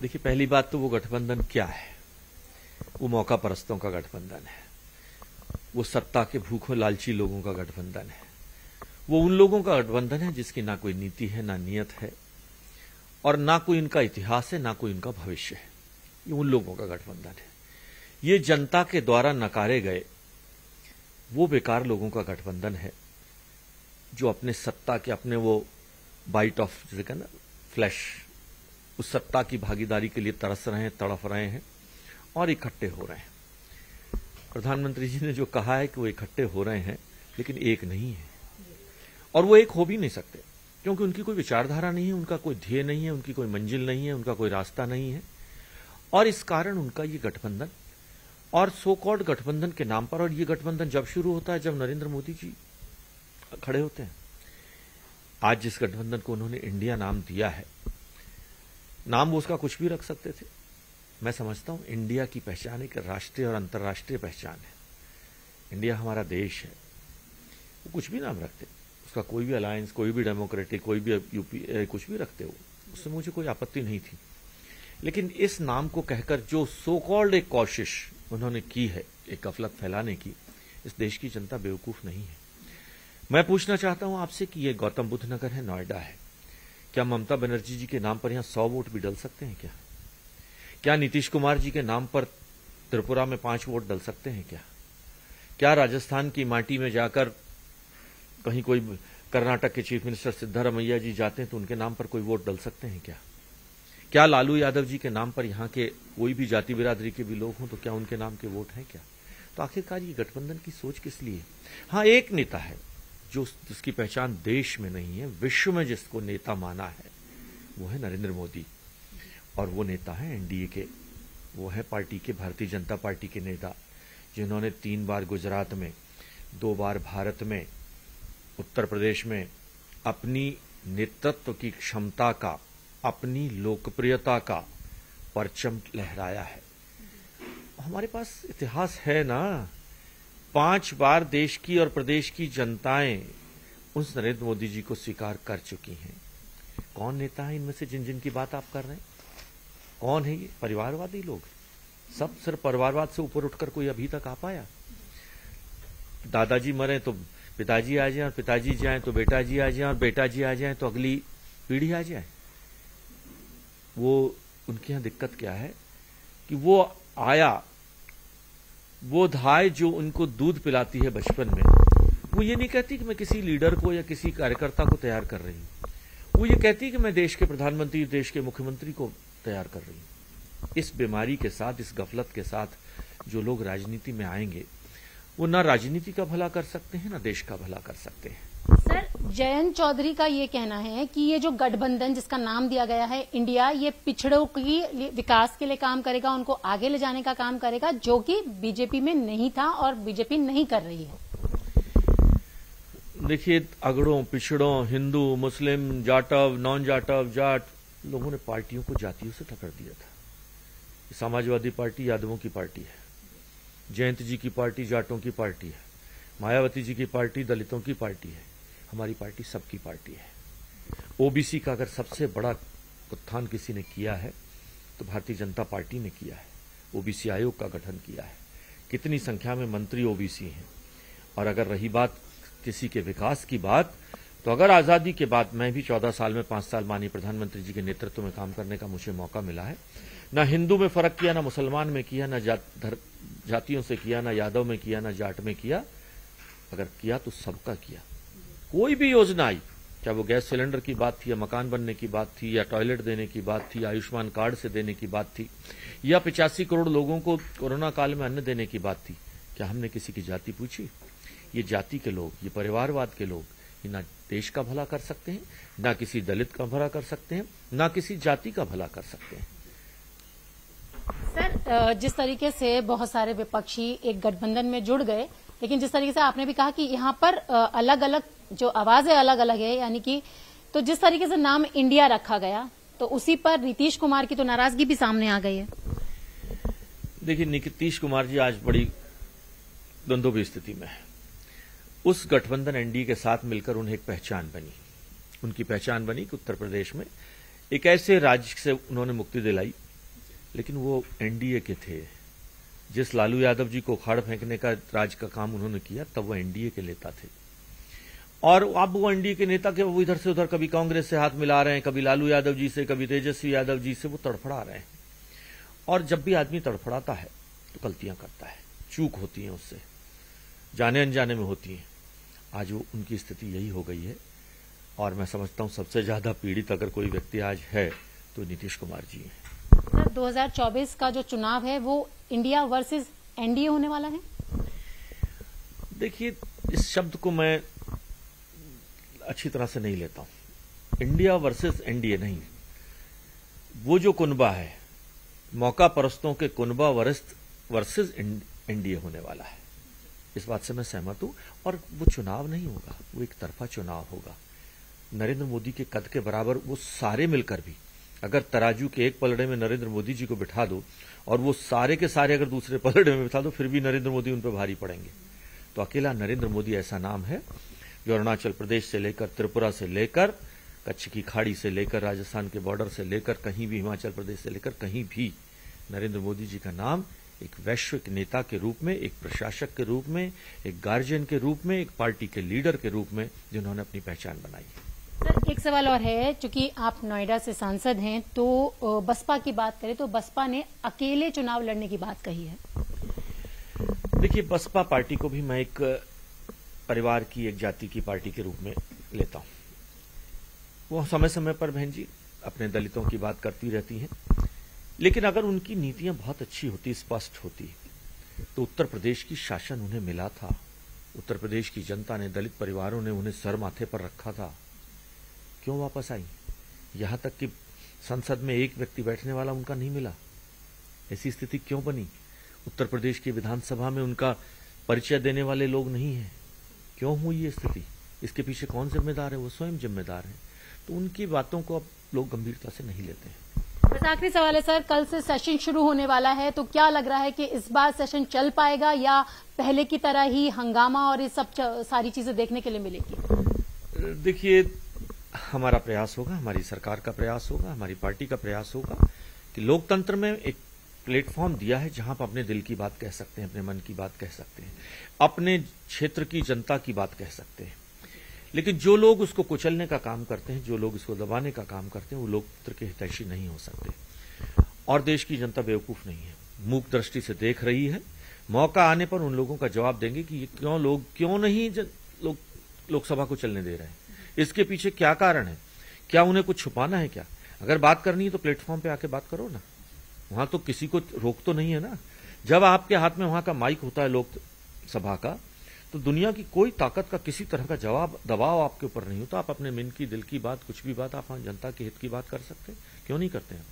देखिए, पहली बात तो वो गठबंधन क्या है? वो मौका परस्तों का गठबंधन है। वो सत्ता के भूखों लालची लोगों का गठबंधन है। वो उन लोगों का गठबंधन है जिसकी ना कोई नीति है, ना नियत है, और ना कोई इनका इतिहास है, ना कोई इनका भविष्य है। ये उन लोगों का गठबंधन है। ये जनता के द्वारा नकारे गए वो बेकार लोगों का गठबंधन है जो अपने सत्ता के, अपने वो बाइट ऑफ जैसे कहना ना फ्लैश, उस सत्ता की भागीदारी के लिए तरस रहे हैं, तड़फ रहे हैं और इकट्ठे हो रहे हैं। प्रधानमंत्री जी ने जो कहा है कि वो इकट्ठे हो रहे हैं, लेकिन एक नहीं है, और वो एक हो भी नहीं सकते, क्योंकि उनकी कोई विचारधारा नहीं है, उनका कोई ध्येय नहीं है, उनकी कोई मंजिल नहीं है, उनका कोई रास्ता नहीं है। और इस कारण उनका ये गठबंधन और सो कॉल्ड गठबंधन के नाम पर, और ये गठबंधन जब शुरू होता है जब नरेंद्र मोदी जी खड़े होते हैं। आज जिस गठबंधन को उन्होंने इंडिया नाम दिया है, नाम वो उसका कुछ भी रख सकते थे। मैं समझता हूं इंडिया की पहचान एक राष्ट्रीय और अंतर्राष्ट्रीय पहचान है। इंडिया हमारा देश है, वो कुछ भी नाम रखते, उसका कोई भी अलायंस, कोई भी डेमोक्रेटिक, कोई भी यूपी, कुछ भी रखते हो, उससे मुझे कोई आपत्ति नहीं थी। लेकिन इस नाम को कहकर जो सो कॉल्ड एक कोशिश उन्होंने की है एक गफलत फैलाने की, इस देश की जनता बेवकूफ नहीं है। मैं पूछना चाहता हूं आपसे कि ये गौतम बुद्ध नगर है, नोएडा है, क्या ममता बनर्जी जी के नाम पर यहां 100 वोट भी डल सकते हैं क्या? क्या नीतीश कुमार जी के नाम पर त्रिपुरा में 5 वोट डल सकते हैं क्या? क्या राजस्थान की माटी में जाकर कहीं कोई कर्नाटक के चीफ मिनिस्टर सिद्धारमैया जी जाते हैं तो उनके नाम पर कोई वोट डल सकते हैं क्या? क्या लालू यादव जी के नाम पर यहां के कोई भी जाति बिरादरी के भी लोग हों तो क्या उनके नाम के वोट हैं क्या? तो आखिरकार ये गठबंधन की सोच किस लिए? हाँ, एक नेता है जिसकी पहचान देश में नहीं है, विश्व में जिसको नेता माना है, वो है नरेंद्र मोदी, और वो नेता है एनडीए के, वो है पार्टी के, भारतीय जनता पार्टी के नेता, जिन्होंने 3 बार गुजरात में, 2 बार भारत में, उत्तर प्रदेश में अपनी नेतृत्व की क्षमता का, अपनी लोकप्रियता का परचम लहराया है। हमारे पास इतिहास है ना। 5 बार देश की और प्रदेश की जनताएं उस नरेंद्र मोदी जी को स्वीकार कर चुकी हैं। कौन नेता है इनमें से जिन की बात आप कर रहे हैं? कौन है ये? परिवारवादी लोग। सब सिर्फ परिवारवाद से ऊपर उठकर कोई अभी तक आ पाया? दादाजी मरे तो पिताजी आ जाए, और पिताजी जाए तो बेटा जी आ जाए, और बेटा जी आ जाए तो अगली पीढ़ी आ जाए। वो उनके यहां दिक्कत क्या है कि वो आया, वो धाय जो उनको दूध पिलाती है बचपन में, वो ये नहीं कहती कि मैं किसी लीडर को या किसी कार्यकर्ता को तैयार कर रही हूं। वो ये कहती कि मैं देश के प्रधानमंत्री, देश के मुख्यमंत्री को तैयार कर रही हूं। इस बीमारी के साथ, इस गफलत के साथ जो लोग राजनीति में आएंगे, वो ना राजनीति का भला कर सकते हैं, ना देश का भला कर सकते हैं। सर, जयंत चौधरी का ये कहना है कि ये जो गठबंधन जिसका नाम दिया गया है इंडिया, ये पिछड़ों की विकास के लिए काम करेगा, उनको आगे ले जाने का काम करेगा, जो कि बीजेपी में नहीं था और बीजेपी नहीं कर रही है। देखिए, अगड़ों, पिछड़ों, हिंदू, मुस्लिम, जाटव, नॉन जाटव, जाट लोगों ने पार्टियों को जातियों से टक्कर दिया था। समाजवादी पार्टी यादवों की पार्टी है, जयंत जी की पार्टी जाटों की पार्टी है, मायावती जी की पार्टी दलितों की पार्टी है, हमारी पार्टी सबकी पार्टी है। ओबीसी का अगर सबसे बड़ा उत्थान किसी ने किया है तो भारतीय जनता पार्टी ने किया है। ओबीसी आयोग का गठन किया है। कितनी संख्या में मंत्री ओबीसी हैं। और अगर रही बात किसी के विकास की बात, तो अगर आजादी के बाद मैं भी 14 साल में 5 साल माननीय प्रधानमंत्री जी के नेतृत्व में काम करने का मुझे मौका मिला है। ना हिंदू में फर्क किया, ना मुसलमान में किया, ना जातियों से किया, ना यादव में किया, ना जाट में किया। अगर किया तो सबका किया। कोई भी योजना आई, चाहे वो गैस सिलेंडर की बात थी, या मकान बनने की बात थी, या टॉयलेट देने की बात थी, आयुष्मान कार्ड से देने की बात थी, या 85 करोड़ लोगों को कोरोना काल में अन्न देने की बात थी, क्या हमने किसी की जाति पूछी? ये जाति के लोग, ये परिवारवाद के लोग, ये ना देश का भला कर सकते हैं, ना किसी दलित का भला कर सकते हैं, ना किसी जाति का भला कर सकते हैं। सर, जिस तरीके से बहुत सारे विपक्षी एक गठबंधन में जुड़ गए, लेकिन जिस तरीके से आपने भी कहा कि यहाँ पर अलग अलग जो आवाजें अलग अलग है, यानी कि तो जिस तरीके से नाम इंडिया रखा गया, तो उसी पर नीतीश कुमार की तो नाराजगी भी सामने आ गई है। देखिए, नीतीश कुमार जी आज बड़ी द्वंद्व स्थिति में है। उस गठबंधन एनडीए के साथ मिलकर उन्हें एक पहचान बनी। उनकी पहचान बनी कि उत्तर प्रदेश में एक ऐसे राज्य से उन्होंने मुक्ति दिलाई लेकिन वो एनडीए के थे। जिस लालू यादव जी को उखाड़ फेंकने का राज का काम उन्होंने किया, तब वो एनडीए के नेता थे। और अब वो एनडीए के नेता के वो इधर से उधर कभी कांग्रेस से हाथ मिला रहे हैं, कभी लालू यादव जी से, कभी तेजस्वी यादव जी से वो तड़फड़ा रहे हैं। और जब भी आदमी तड़फड़ाता है तो गलतियां करता है, चूक होती है, उससे जाने अनजाने में होती है। आज वो उनकी स्थिति यही हो गई है। और मैं समझता हूं सबसे ज्यादा पीड़ित अगर कोई व्यक्ति आज है तो नीतीश कुमार जी हैं। सर, 2024 का जो चुनाव है वो इंडिया वर्सेस एनडीए होने वाला है। देखिए, इस शब्द को मैं अच्छी तरह से नहीं लेता हूं। इंडिया वर्सेस एनडीए नहीं, वो जो कुनबा है, मौका परस्तों के कुनबा वर्सेस एनडीए होने वाला है। इस बात से मैं सहमत हूं। और वो चुनाव नहीं होगा, वो एक तरफा चुनाव होगा। नरेंद्र मोदी के कद के बराबर वो सारे मिलकर भी, अगर तराजू के एक पलड़े में नरेंद्र मोदी जी को बिठा दो और वो सारे के सारे अगर दूसरे पलड़े में बिठा दो, फिर भी नरेंद्र मोदी उन पर भारी पड़ेंगे। तो अकेला नरेंद्र मोदी ऐसा नाम है जो अरुणाचल प्रदेश से लेकर, त्रिपुरा से लेकर, कच्छ की खाड़ी से लेकर, राजस्थान के बॉर्डर से लेकर, कहीं भी, हिमाचल प्रदेश से लेकर कहीं भी, नरेंद्र मोदी जी का नाम एक वैश्विक नेता के रूप में, एक प्रशासक के रूप में, एक गार्जियन के रूप में, एक पार्टी के लीडर के रूप में जिन्होंने अपनी पहचान बनाई है। सर, एक सवाल और है, चूंकि आप नोएडा से सांसद हैं, तो बसपा की बात करें तो बसपा ने अकेले चुनाव लड़ने की बात कही है। देखिए, बसपा पार्टी को भी मैं एक परिवार की, एक जाति की पार्टी के रूप में लेता हूं। वो समय समय पर बहन जी अपने दलितों की बात करती रहती हैं, लेकिन अगर उनकी नीतियां बहुत अच्छी होती, स्पष्ट होती, तो उत्तर प्रदेश की शासन उन्हें मिला था। उत्तर प्रदेश की जनता ने, दलित परिवारों ने उन्हें सर माथे पर रखा था। क्यों वापस आई? यहां तक कि संसद में एक व्यक्ति बैठने वाला उनका नहीं मिला। ऐसी स्थिति क्यों बनी? उत्तर प्रदेश की विधानसभा में उनका परिचय देने वाले लोग नहीं हैं। क्यों हुई ये स्थिति? इसके पीछे कौन जिम्मेदार है? वो स्वयं जिम्मेदार है। तो उनकी बातों को अब लोग गंभीरता से नहीं लेते हैं। बस आखिरी सवाल है सर, कल से सेशन शुरू होने वाला है, तो क्या लग रहा है कि इस बार सेशन चल पाएगा या पहले की तरह ही हंगामा और ये सब सारी चीजें देखने के लिए मिलेगी? देखिए, हमारा प्रयास होगा, हमारी सरकार का प्रयास होगा, हमारी पार्टी का प्रयास होगा कि लोकतंत्र में एक प्लेटफॉर्म दिया है जहां पर अपने दिल की बात कह सकते हैं, अपने मन की बात कह सकते हैं, अपने क्षेत्र की जनता की बात कह सकते हैं। लेकिन जो लोग उसको कुचलने का काम करते हैं, जो लोग इसको दबाने का काम करते हैं, वो लोकतंत्र के हितैषी नहीं हो सकते। और देश की जनता बेवकूफ नहीं है, मूक दृष्टि से देख रही है। मौका आने पर उन लोगों का जवाब देंगे कि ये क्यों नहीं लोकसभा को चलने दे रहे हैं, इसके पीछे क्या कारण है, क्या उन्हें कुछ छुपाना है क्या? अगर बात करनी है तो प्लेटफॉर्म पे आके बात करो ना, वहां तो किसी को रोक तो नहीं है ना। जब आपके हाथ में वहां का माइक होता है लोकसभा का, तो दुनिया की कोई ताकत का किसी तरह का दबाव आपके ऊपर नहीं होता। आप अपने मन की, दिल की बात, कुछ भी बात आप जनता के हित की बात कर सकते हैं। क्यों नहीं करते हैं?